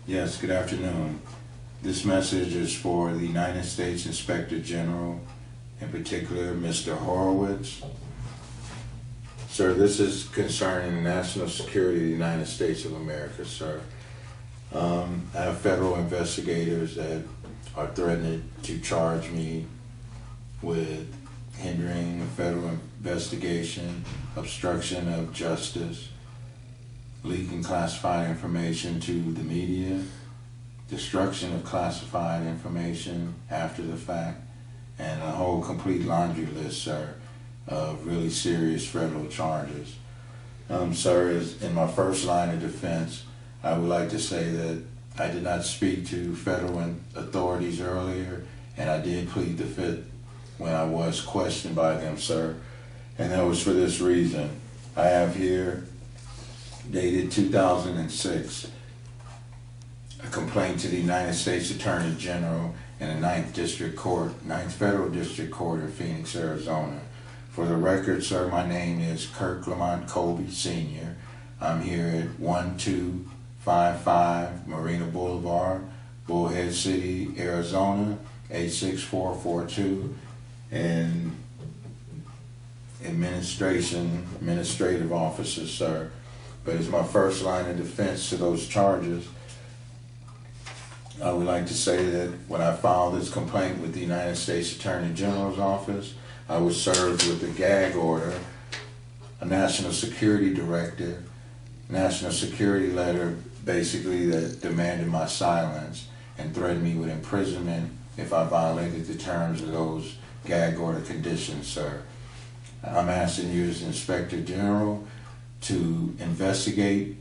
Yes, good afternoon. This message is for the United States Inspector General, in particular, Mr. Horowitz. Sir, this is concerning national security of the United States of America, sir. I have federal investigators that are threatening to charge me with hindering a federal investigation, obstruction of justice, leaking classified information to the media, destruction of classified information after the fact, and a whole complete laundry list, sir, of really serious federal charges. Sir, in my first line of defense, I would like to say that I did not speak to federal authorities earlier, and I did plead the fifth when I was questioned by them, sir. And that was for this reason. I have here, dated 2006, a complaint to the United States Attorney General in the 9th Federal District Court in Phoenix, Arizona. For the record, sir, my name is Kirk Lamont Colby, Sr. I'm here at 1255 Marina Boulevard, Bullhead City, Arizona, 86442, and administrative officer, sir. But as my first line of defense to those charges, I would like to say that when I filed this complaint with the United States Attorney General's office, I was served with a gag order, a national security directive, national security letter, basically that demanded my silence and threatened me with imprisonment if I violated the terms of those gag order conditions, sir. I'm asking you as Inspector General to investigate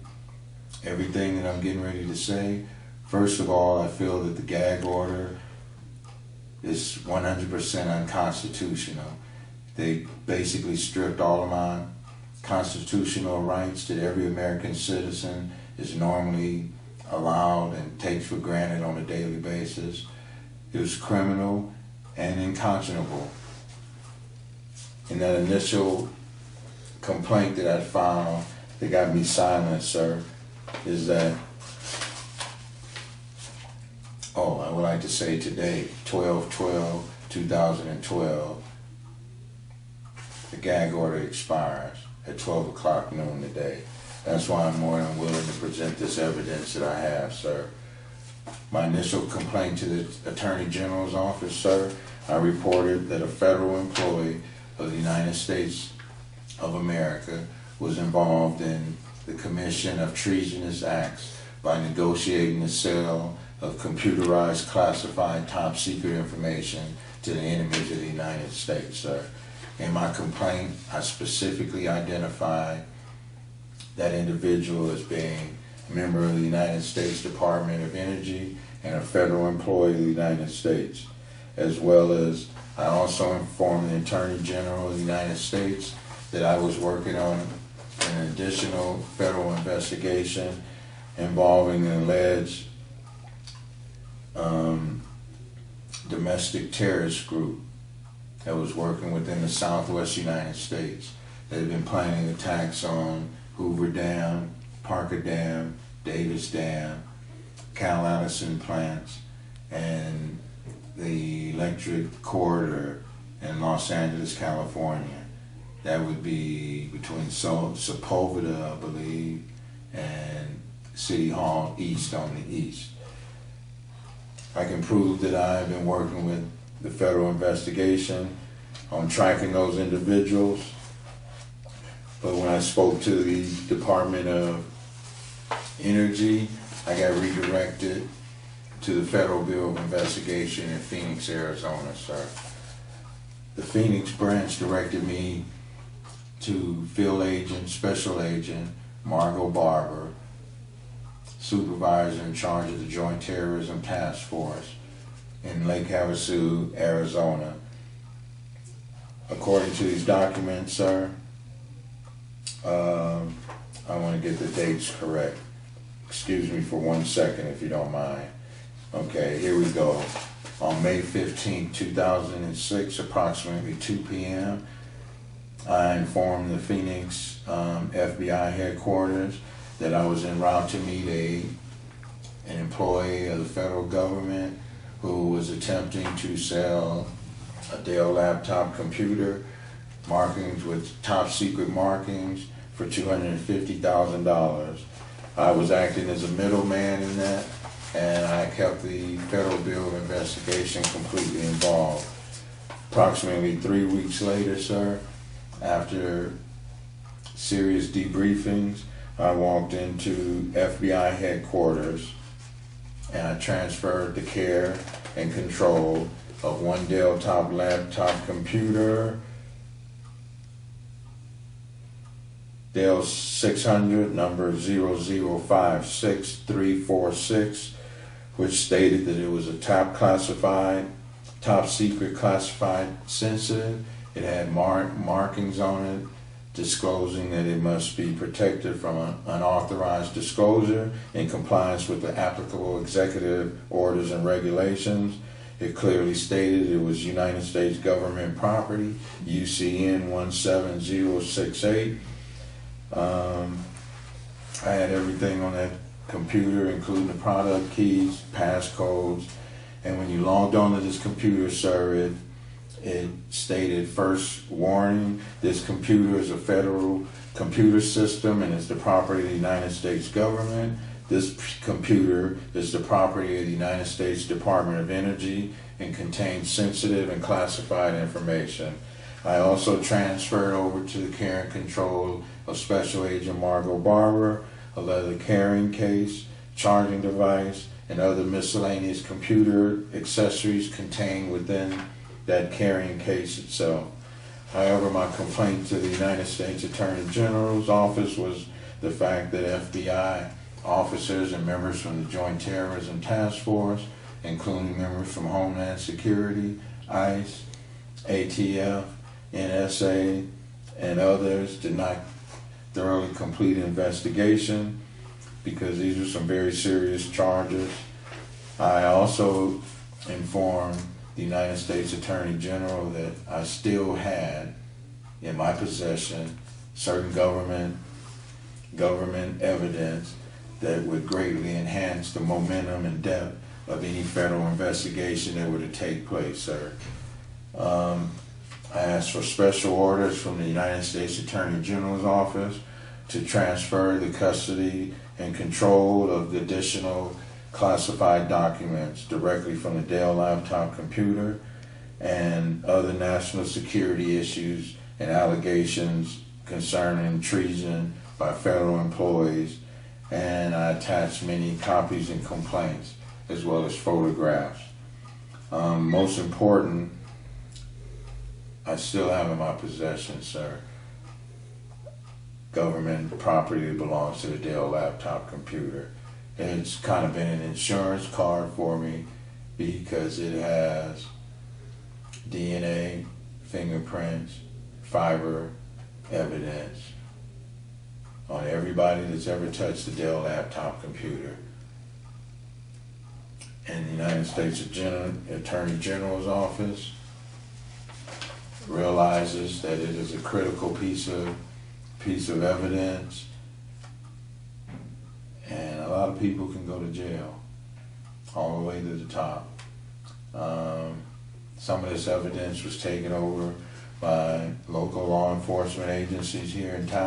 everything that I'm getting ready to say. First of all, I feel that the gag order is 100% unconstitutional. They basically stripped all of my constitutional rights that every American citizen is normally allowed and takes for granted on a daily basis. It was criminal and unconscionable. In that initial complaint that I filed that got me silenced, sir, is that, I would like to say today, 12/12/2012, the gag order expires at 12 o'clock noon today. That's why I'm more than willing to present this evidence that I have, sir. My initial complaint to the Attorney General's office, sir, I reported that a federal employee of the United States of America was involved in the commission of treasonous acts by negotiating the sale of computerized, classified, top-secret information to the enemies of the United States, sir. In my complaint, I specifically identified that individual as being a member of the United States Department of Energy and a federal employee of the United States, as well as I also informed the Attorney General of the United States that I was working on an additional federal investigation involving an alleged domestic terrorist group that was working within the Southwest United States. They had been planning attacks on Hoover Dam, Parker Dam, Davis Dam, Cal Allison plants, and the electric corridor in Los Angeles, California. That would be between Sepulveda, I believe, and City Hall East on the east. I can prove that I've been working with the federal investigation on tracking those individuals. But when I spoke to the Department of Energy, I got redirected to the Federal Bureau of Investigation in Phoenix, Arizona, sir. The Phoenix branch directed me to Field Agent, Special Agent Margot Barber, supervisor in charge of the Joint Terrorism Task Force in Lake Havasu, Arizona. According to these documents, sir, I want to get the dates correct. Excuse me for 1 second if you don't mind. Okay, here we go. On May 15, 2006, approximately 2 p.m., I informed the Phoenix FBI headquarters that I was en route to meet a an employee of the federal government who was attempting to sell a Dell laptop computer, markings with top secret markings, for $250,000. I was acting as a middleman in that, and I kept the Federal Bureau of Investigation completely involved. Approximately 3 weeks later, sir, after serious debriefings, I walked into FBI headquarters and I transferred the care and control of one Dell top laptop computer, Dell 600, number 0056346, which stated that it was a top secret classified sensitive. It had markings on it disclosing that it must be protected from unauthorized disclosure in compliance with the applicable executive orders and regulations. It clearly stated it was United States government property, UCN 17068. I had everything on that computer, including the product keys, passcodes, and when you logged onto this computer, sir, it stated, first warning, this computer is a federal computer system and is the property of the United States government. This computer is the property of the United States Department of Energy and contains sensitive and classified information. I also transferred over to the care and control of Special Agent Margot Barber a leather carrying case, charging device, and other miscellaneous computer accessories contained within that carrying case itself. However, my complaint to the United States Attorney General's office was the fact that FBI officers and members from the Joint Terrorism Task Force, including members from Homeland Security, ICE, ATF, NSA, and others, did not thoroughly complete an investigation, because these are some very serious charges. I also informed the United States Attorney General that I still had in my possession certain government evidence that would greatly enhance the momentum and depth of any federal investigation that were to take place, sir. I asked for special orders from the United States Attorney General's office to transfer the custody and control of the additional classified documents directly from the Dell laptop computer and other national security issues and allegations concerning treason by federal employees. And I attached many copies and complaints as well as photographs. Most important, I still have in my possession, sir, government property that belongs to the Dell laptop computer. It's kind of been an insurance card for me because it has DNA, fingerprints, fiber evidence on everybody that's ever touched the Dell laptop computer. And the United States Attorney General's office realizes that it is a critical piece of evidence, and a lot of people can go to jail all the way to the top. Some of this evidence was taken over by local law enforcement agencies here in town.